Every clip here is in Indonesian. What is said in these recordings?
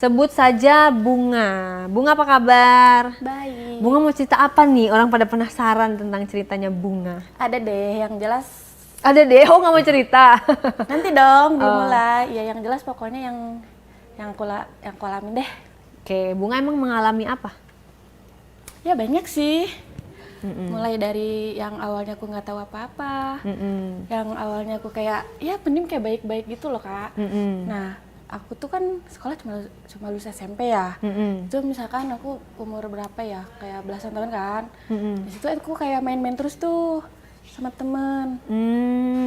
Sebut saja Bunga. Bunga apa kabar? Baik. Bunga mau cerita apa nih? Orang pada penasaran tentang ceritanya Bunga. Ada deh yang jelas. Ada deh, oh nggak mau cerita. Nanti dong dimulai. Ya yang jelas pokoknya yang aku alamin deh. Oke, Bunga emang mengalami apa? Ya banyak sih. Mulai dari yang awalnya aku nggak tahu apa-apa, yang awalnya aku kayak ya pendim kayak baik-baik gitu loh Kak. Nah aku tuh kan sekolah cuma lulus SMP ya. Itu misalkan aku umur berapa ya, kayak belasan tahun kan. Di situ aku kayak main-main terus tuh sama temen.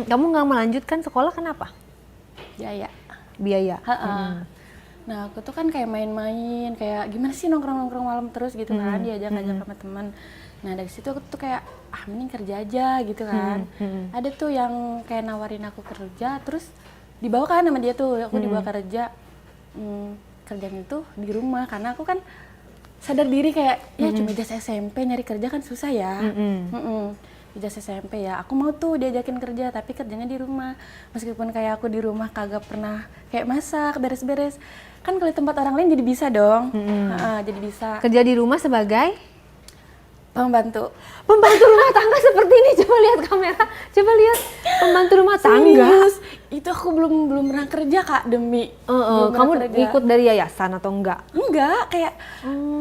Kamu nggak melanjutkan sekolah kenapa? Ya. Biaya. Nah aku tuh kan kayak main-main, kayak gimana sih nongkrong-nongkrong malam terus gitu kan, diajak-ajak sama temen. Nah dari situ aku tuh kayak mending kerja aja gitu kan. Ada tuh yang kayak nawarin aku kerja, terus dibawa kan sama dia tuh, aku dibawa kerja. Kerjanya tuh di rumah karena aku kan sadar diri kayak ya cuma ijazah SMP nyari kerja kan susah ya. Ijazah SMP ya, aku mau tuh diajakin kerja tapi kerjanya di rumah. Meskipun kayak aku di rumah kagak pernah kayak masak, beres-beres. Kan kalau di tempat orang lain jadi bisa dong. Jadi bisa. Kerja di rumah sebagai? Pembantu Rumah tangga seperti ini. Coba lihat kamera, coba lihat pembantu rumah tangga. Serius? Itu aku belum pernah kerja Kak, demi. Kamu ikut dari yayasan atau enggak? Enggak, kayak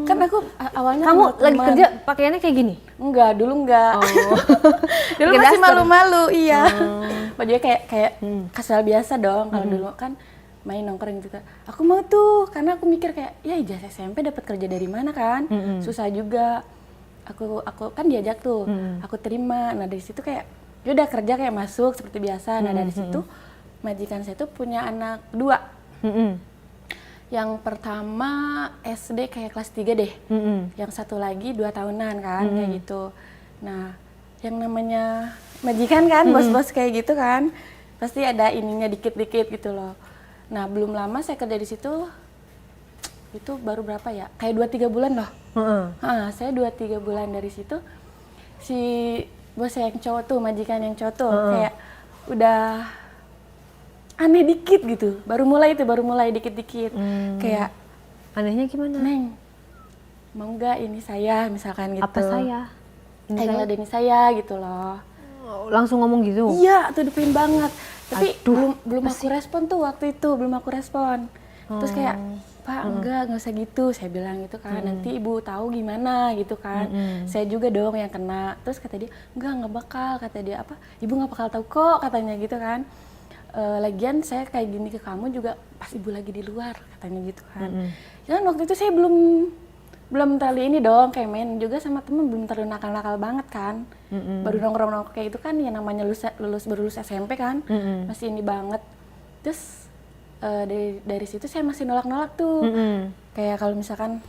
kan aku awalnya Kamu sama lagi teman. kerja pakaiannya kayak gini? Enggak, dulu enggak. Dulu Pakai masih daster? malu-malu, iya. Bajunya kayak casual biasa dong. Kalau dulu kan main nongkrong gitu. Aku mau tuh karena aku mikir kayak ya ijazah SMP dapat kerja dari mana kan? Susah juga. Aku kan diajak tuh. Aku terima. Nah, dari situ kayak ya udah kerja kayak masuk seperti biasa. Nah, dari situ majikan saya tuh punya anak 2. Yang pertama SD kayak kelas 3 deh. Yang satu lagi 2 tahunan kan kayak gitu. Nah, yang namanya majikan kan, bos-bos kayak gitu kan, pasti ada ininya dikit-dikit gitu loh. Nah, belum lama saya kerja di situ, itu baru berapa ya? Kayak 2-3 bulan loh. Saya 2-3 bulan dari situ, si bos saya yang cowok tuh, majikan yang cowok tuh, kayak udah aneh dikit gitu. Baru mulai dikit-dikit. Kayak, Anehnya gimana? Neng, mau nggak ini saya, misalkan gitu. Apa saya? Ngeladenin saya gitu loh. Langsung ngomong gitu? Iya, tuh depan banget. Tapi belum aku respon tuh waktu itu, belum aku respon. Terus kayak, Pak enggak usah gitu, saya bilang gitu kan. Nanti ibu tahu gimana gitu kan. Saya juga dong yang kena. Terus kata dia, enggak bakal, kata dia apa? Ibu nggak bakal tahu kok, katanya gitu kan. Lagian saya kayak gini ke kamu juga pas ibu lagi di luar, katanya gitu kan. Ya kan waktu itu saya belum terlalu ini dong, kayak main juga sama temen, belum terlalu nakal-nakal banget kan. Baru nongkrong-nongkrong kayak itu kan, yang namanya baru lulus SMP kan, masih ini banget. Terus dari situ saya masih nolak-nolak tuh, kayak kalau misalkan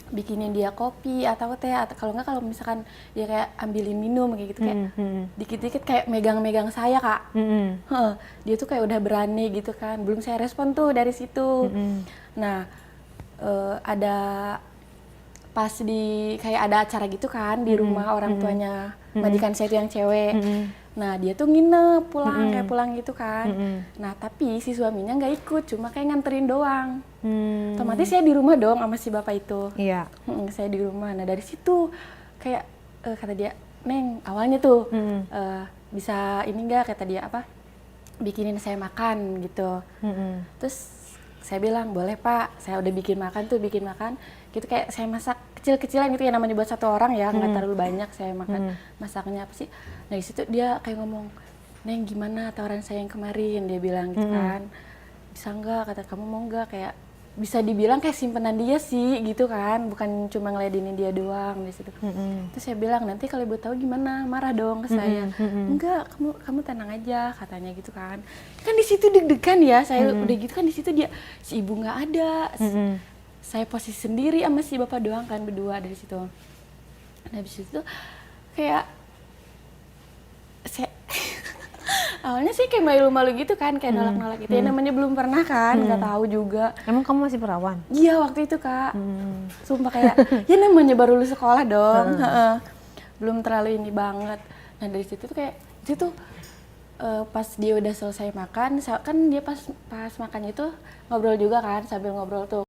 bikinin dia kopi atau teh, atau kalau nggak kalau misalkan dia kayak ambilin minum kayak gitu, kayak dikit-dikit kayak megang-megang saya Kak. Dia tuh kayak udah berani gitu kan, belum saya respon tuh dari situ. Nah ada pas kayak ada acara gitu kan di rumah orang tuanya majikan saya itu yang cewek. Nah dia tuh nginep kayak pulang gitu kan. Nah tapi si suaminya nggak ikut, cuma kayak nganterin doang. Otomatis saya di rumah dong sama si bapak itu. Iya. Saya di rumah. Nah dari situ kayak kata dia, Neng awalnya tuh bisa ini nggak, kata dia apa, bikinin saya makan gitu. Terus saya bilang boleh Pak, saya udah bikin makan gitu, kayak saya masak kecil-kecilan gitu ya, namanya buat satu orang ya, nggak terlalu banyak saya makan. Masaknya apa sih. Nah di situ dia kayak ngomong, Neng gimana tawaran saya yang kemarin, dia bilang gitu kan, bisa nggak, kata kamu mau nggak, kayak bisa dibilang kayak simpenan dia sih gitu kan, bukan cuma ngeladenin dia doang di situ. Terus saya bilang, nanti kalau ibu tahu gimana, marah dong ke saya. Enggak, kamu tenang aja, katanya gitu kan. Kan di situ deg-degan ya, saya udah gitu kan, di situ dia si ibu nggak ada. Saya posisi sendiri sama si bapak doang kan, berdua dari situ. Nah habis itu kayak saya awalnya sih kayak malu-malu gitu kan, kayak nolak-nolak gitu. Ya namanya belum pernah kan, nggak tahu juga. Emang kamu masih perawan? Iya waktu itu Kak. Sumpah kayak ya namanya baru lulus sekolah dong. Belum terlalu ini banget. Nah dari situ tuh kayak itu pas dia udah selesai makan, kan dia pas makannya itu ngobrol juga kan, sambil ngobrol tuh